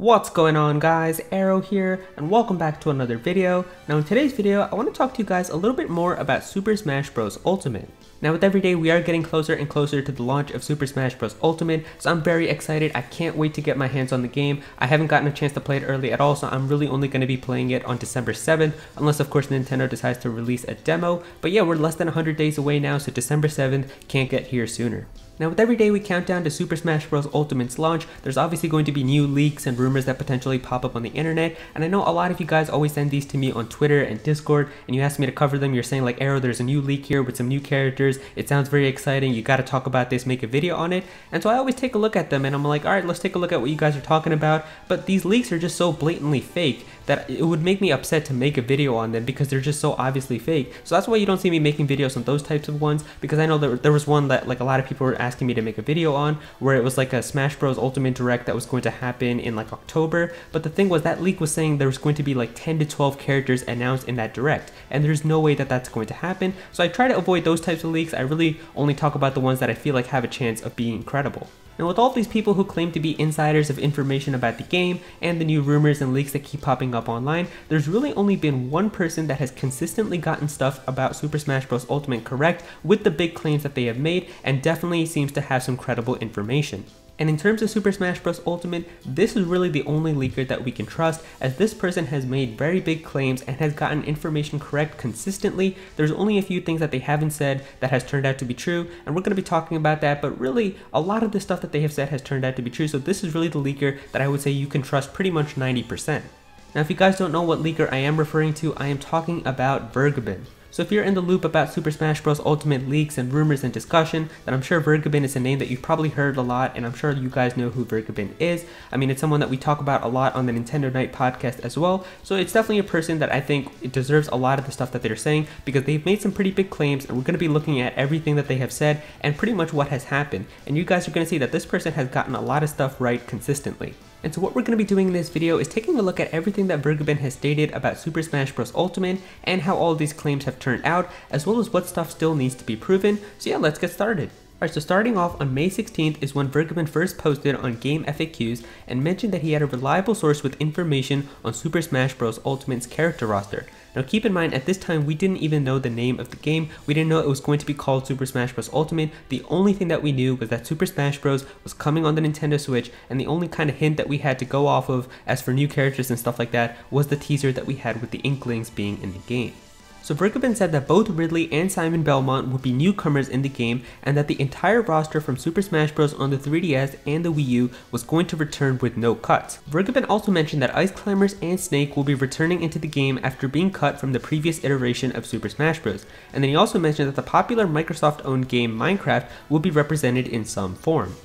What's going on guys, Aero here, and welcome back to another video. Now in today's video, I want to talk to you guys a little bit more about Super Smash Bros. Ultimate. Now with every day, we are getting closer and closer to the launch of Super Smash Bros. Ultimate, so I'm very excited. I can't wait to get my hands on the game. I haven't gotten a chance to play it early at all, so I'm really only going to be playing it on December 7th, unless of course Nintendo decides to release a demo. But yeah, we're less than 100 days away now, so December 7th can't get here sooner. Now with every day we count down to Super Smash Bros. Ultimate's launch, there's obviously going to be new leaks and rumors that potentially pop up on the internet, and I know a lot of you guys always send these to me on Twitter and Discord, and you ask me to cover them. You're saying like, Aero, there's a new leak here with some new characters, it sounds very exciting, you gotta talk about this, make a video on it. And so I always take a look at them and I'm like, alright, let's take a look at what you guys are talking about, but these leaks are just so blatantly fake that it would make me upset to make a video on them because they're just so obviously fake. So that's why you don't see me making videos on those types of ones, because I know that there was one that like a lot of people were asking me to make a video on where it was like a Smash Bros Ultimate Direct that was going to happen in like October, but the thing was that leak was saying there was going to be like 10 to 12 characters announced in that Direct, and there's no way that that's going to happen. So I try to avoid those types of leaks. I really only talk about the ones that I feel like have a chance of being credible. Now with all these people who claim to be insiders of information about the game and the new rumors and leaks that keep popping up online, there's really only been one person that has consistently gotten stuff about Super Smash Bros. Ultimate correct with the big claims that they have made, and definitely seems to have some credible information. And in terms of Super Smash Bros. Ultimate, this is really the only leaker that we can trust, as this person has made very big claims and has gotten information correct consistently. There's only a few things that they haven't said that has turned out to be true, and we're going to be talking about that, but really a lot of the stuff that they have said has turned out to be true, so this is really the leaker that I would say you can trust pretty much 90%. Now if you guys don't know what leaker I am referring to, I am talking about Vergabin. So if you're in the loop about Super Smash Bros. Ultimate leaks and rumors and discussion, then I'm sure Vergabin is a name that you've probably heard a lot, and I'm sure you guys know who Vergabin is. I mean, it's someone that we talk about a lot on the Nintendo Night podcast as well, so it's definitely a person that I think it deserves a lot of the stuff that they're saying, because they've made some pretty big claims, and we're going to be looking at everything that they have said and pretty much what has happened, and you guys are going to see that this person has gotten a lot of stuff right consistently. And so what we're going to be doing in this video is taking a look at everything that Vergabin has stated about Super Smash Bros. Ultimate and how all these claims have turned out, as well as what stuff still needs to be proven. So yeah, let's get started. Alright, so starting off on May 16th is when Vergabin first posted on Game FAQs and mentioned that he had a reliable source with information on Super Smash Bros. Ultimate's character roster. Now keep in mind, at this time we didn't even know the name of the game. We didn't know it was going to be called Super Smash Bros. Ultimate. The only thing that we knew was that Super Smash Bros. Was coming on the Nintendo Switch, and the only kind of hint that we had to go off of as for new characters and stuff like that was the teaser that we had with the Inklings being in the game. So Vergabin said that both Ridley and Simon Belmont would be newcomers in the game, and that the entire roster from Super Smash Bros. On the 3DS and the Wii U was going to return with no cuts. Vergabin also mentioned that Ice Climbers and Snake will be returning into the game after being cut from the previous iteration of Super Smash Bros. And then he also mentioned that the popular Microsoft-owned game Minecraft will be represented in some form.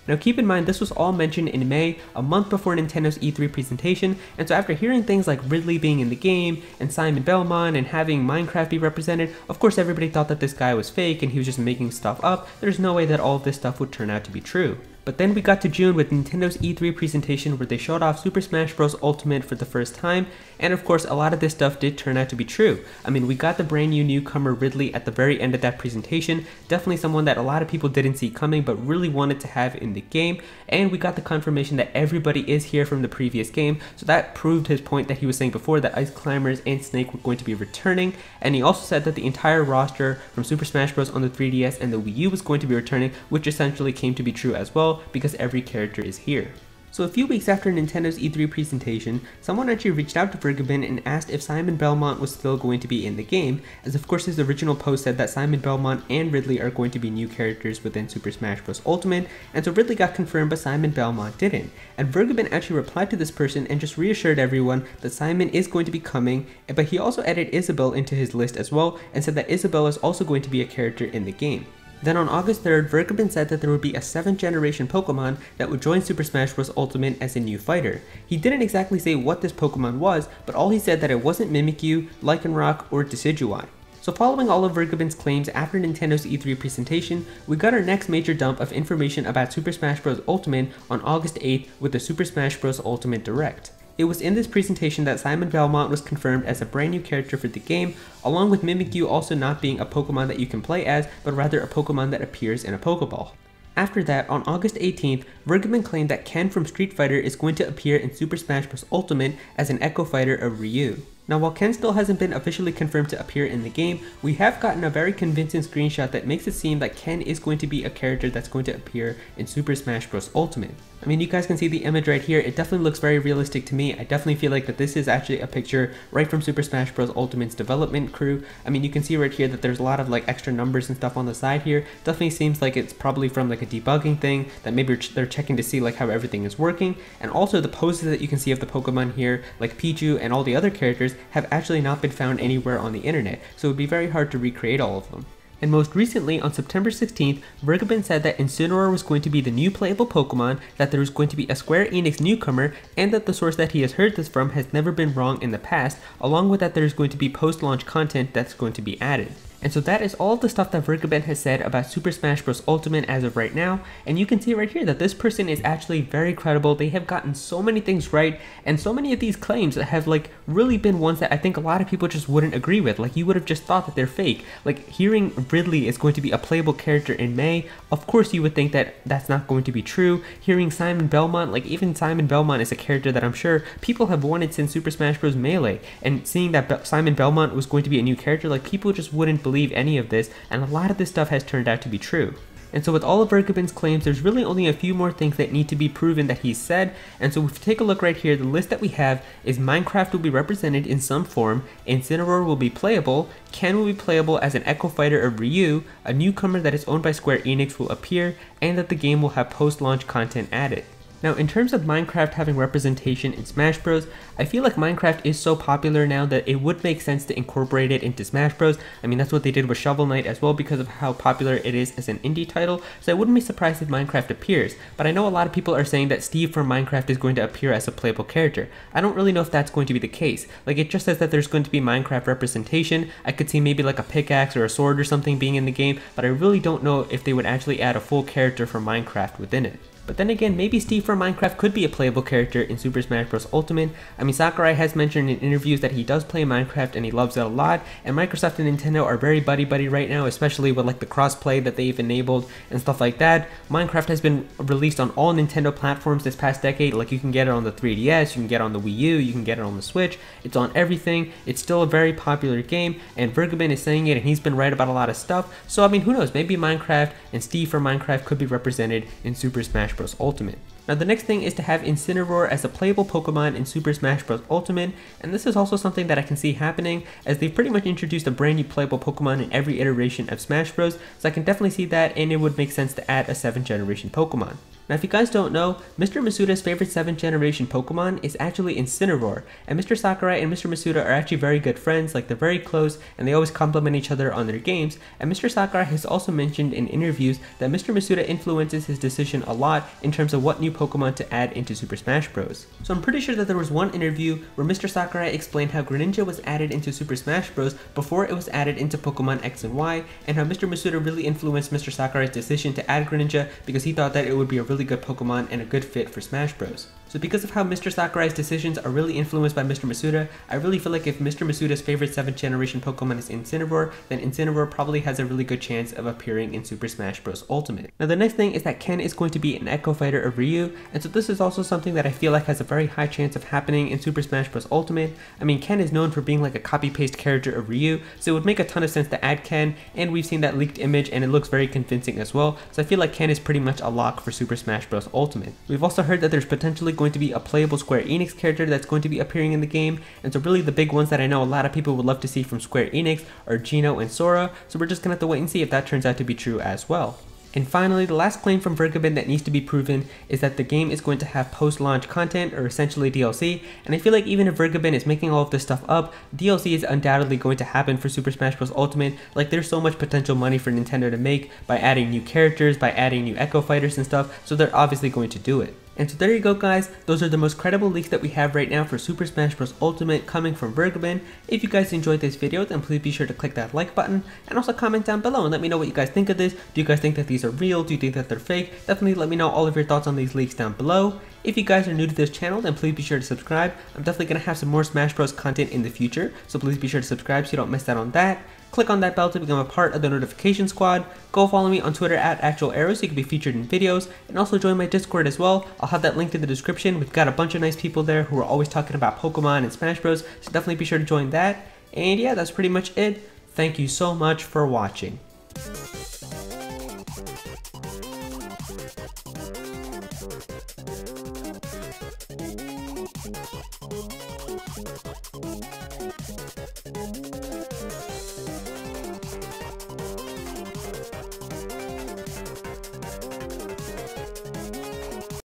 Now keep in mind, this was all mentioned in May, a month before Nintendo's E3 presentation, and so after hearing things like Ridley being in the game, and Simon Belmont, and having Minecraft be represented, of course everybody thought that this guy was fake and he was just making stuff up. There's no way that all of this stuff would turn out to be true. But then we got to June with Nintendo's E3 presentation, where they showed off Super Smash Bros. Ultimate for the first time, and of course a lot of this stuff did turn out to be true. I mean, we got the brand new newcomer Ridley at the very end of that presentation, definitely someone that a lot of people didn't see coming but really wanted to have in the game, and we got the confirmation that everybody is here from the previous game, so that proved his point that he was saying before, that Ice Climbers and Snake were going to be returning. And he also said that the entire roster from Super Smash Bros. On the 3DS and the Wii U was going to be returning, which essentially came to be true as well, because every character is here. So a few weeks after Nintendo's E3 presentation, someone actually reached out to Vergabin and asked if Simon Belmont was still going to be in the game, as of course his original post said that Simon Belmont and Ridley are going to be new characters within Super Smash Bros. Ultimate, and so Ridley got confirmed but Simon Belmont didn't. And Vergabin actually replied to this person and just reassured everyone that Simon is going to be coming, but he also added Isabelle into his list as well, and said that Isabelle is also going to be a character in the game. Then on August 3rd, Vergabin said that there would be a 7th generation Pokemon that would join Super Smash Bros. Ultimate as a new fighter. He didn't exactly say what this Pokemon was, but all he said that it wasn't Mimikyu, Lycanroc, or Decidueye. So following all of Vergabin's claims after Nintendo's E3 presentation, we got our next major dump of information about Super Smash Bros. Ultimate on August 8th with the Super Smash Bros. Ultimate Direct. It was in this presentation that Simon Belmont was confirmed as a brand new character for the game, along with Mimikyu also not being a Pokemon that you can play as, but rather a Pokemon that appears in a Pokeball. After that, on August 18th, Vergaben claimed that Ken from Street Fighter is going to appear in Super Smash Bros. Ultimate as an Ecco fighter of Ryu. Now, while Ken still hasn't been officially confirmed to appear in the game, we have gotten a very convincing screenshot that makes it seem like Ken is going to be a character that's going to appear in Super Smash Bros. Ultimate. I mean, you guys can see the image right here. It definitely looks very realistic to me. I definitely feel like that this is actually a picture right from Super Smash Bros. Ultimate's development crew. I mean, you can see right here that there's a lot of like extra numbers and stuff on the side here. Definitely seems like it's probably from like a debugging thing that maybe they're checking to see like how everything is working. And also the poses that you can see of the Pokemon here, like Pichu and all the other characters, have actually not been found anywhere on the internet. So it would be very hard to recreate all of them. And most recently, on September 16th, Vergaben said that Incineroar was going to be the new playable Pokemon, that there was going to be a Square Enix newcomer, and that the source that he has heard this from has never been wrong in the past, along with that there's going to be post-launch content that's going to be added. And so that is all of the stuff that Vergaben has said about Super Smash Bros. Ultimate as of right now, and you can see right here that this person is actually very credible. They have gotten so many things right, and so many of these claims have like really been ones that I think a lot of people just wouldn't agree with. Like, you would have just thought that they're fake. Like, hearing Ridley is going to be a playable character in May, of course you would think that that's not going to be true. Hearing Simon Belmont, like even Simon Belmont is a character that I'm sure people have wanted since Super Smash Bros. Melee, and seeing that Simon Belmont was going to be a new character, like people just wouldn't believe any of this, and a lot of this stuff has turned out to be true. And so with all of Vergaben's claims, there's really only a few more things that need to be proven that he's said. And so if we take a look right here, the list that we have is Minecraft will be represented in some form, Incineroar will be playable, Ken will be playable as an Ecco fighter of Ryu, a newcomer that is owned by Square Enix will appear, and that the game will have post-launch content added. Now, in terms of Minecraft having representation in Smash Bros, I feel like Minecraft is so popular now that it would make sense to incorporate it into Smash Bros. I mean, that's what they did with Shovel Knight as well because of how popular it is as an indie title, so I wouldn't be surprised if Minecraft appears. But I know a lot of people are saying that Steve from Minecraft is going to appear as a playable character. I don't really know if that's going to be the case. Like, it just says that there's going to be Minecraft representation. I could see maybe like a pickaxe or a sword or something being in the game, but I really don't know if they would actually add a full character from Minecraft within it. But then again, maybe Steve from Minecraft could be a playable character in Super Smash Bros. Ultimate. I mean, Sakurai has mentioned in interviews that he does play Minecraft and he loves it a lot, and Microsoft and Nintendo are very buddy-buddy right now, especially with like the cross-play that they've enabled and stuff like that. Minecraft has been released on all Nintendo platforms this past decade. Like, you can get it on the 3DS, you can get it on the Wii U, you can get it on the Switch. It's on everything. It's still a very popular game, and Vergaben is saying it, and he's been right about a lot of stuff. So I mean, who knows, maybe Minecraft and Steve from Minecraft could be represented in Super Smash Bros. Ultimate. Now, the next thing is to have Incineroar as a playable Pokemon in Super Smash Bros. Ultimate, and this is also something that I can see happening, as they've pretty much introduced a brand new playable Pokemon in every iteration of Smash Bros, so I can definitely see that, and it would make sense to add a 7th generation Pokemon. Now, if you guys don't know, Mr. Masuda's favorite 7th generation Pokemon is actually Incineroar, and Mr. Sakurai and Mr. Masuda are actually very good friends, like they're very close, and they always compliment each other on their games, and Mr. Sakurai has also mentioned in interviews that Mr. Masuda influences his decision a lot in terms of what new Pokemon to add into Super Smash Bros. So I'm pretty sure that there was one interview where Mr. Sakurai explained how Greninja was added into Super Smash Bros. Before it was added into Pokemon X and Y, and how Mr. Masuda really influenced Mr. Sakurai's decision to add Greninja because he thought that it would be a really good Pokemon and a good fit for Smash Bros. So because of how Mr. Sakurai's decisions are really influenced by Mr. Masuda, I really feel like if Mr. Masuda's favorite 7th generation Pokemon is Incineroar, then Incineroar probably has a really good chance of appearing in Super Smash Bros. Ultimate. Now, the next thing is that Ken is going to be an Ecco fighter of Ryu, and so this is also something that I feel like has a very high chance of happening in Super Smash Bros. Ultimate. I mean, Ken is known for being like a copy-paste character of Ryu, so it would make a ton of sense to add Ken, and we've seen that leaked image and it looks very convincing as well, so I feel like Ken is pretty much a lock for Super Smash Bros. Ultimate. We've also heard that there's potentially going to be a playable Square Enix character that's going to be appearing in the game, and so really the big ones that I know a lot of people would love to see from Square Enix are Geno and Sora, so we're just gonna have to wait and see if that turns out to be true as well. And finally, the last claim from Vergaben that needs to be proven is that the game is going to have post-launch content, or essentially DLC, and I feel like even if Vergaben is making all of this stuff up, DLC is undoubtedly going to happen for Super Smash Bros. Ultimate. Like, there's so much potential money for Nintendo to make by adding new characters, by adding new Ecco fighters and stuff, so they're obviously going to do it. And so there you go, guys. Those are the most credible leaks that we have right now for Super Smash Bros. Ultimate coming from Vergaben. If you guys enjoyed this video, then please be sure to click that like button and also comment down below and let me know what you guys think of this. Do you guys think that these are real? Do you think that they're fake? Definitely let me know all of your thoughts on these leaks down below. If you guys are new to this channel, then please be sure to subscribe. I'm definitely going to have some more Smash Bros content in the future, so please be sure to subscribe so you don't miss out on that. Click on that bell to become a part of the notification squad. Go follow me on Twitter at @Aero so you can be featured in videos, and also join my Discord as well. I'll have that linked in the description. We've got a bunch of nice people there who are always talking about Pokemon and Smash Bros, so definitely be sure to join that. And yeah, that's pretty much it. Thank you so much for watching.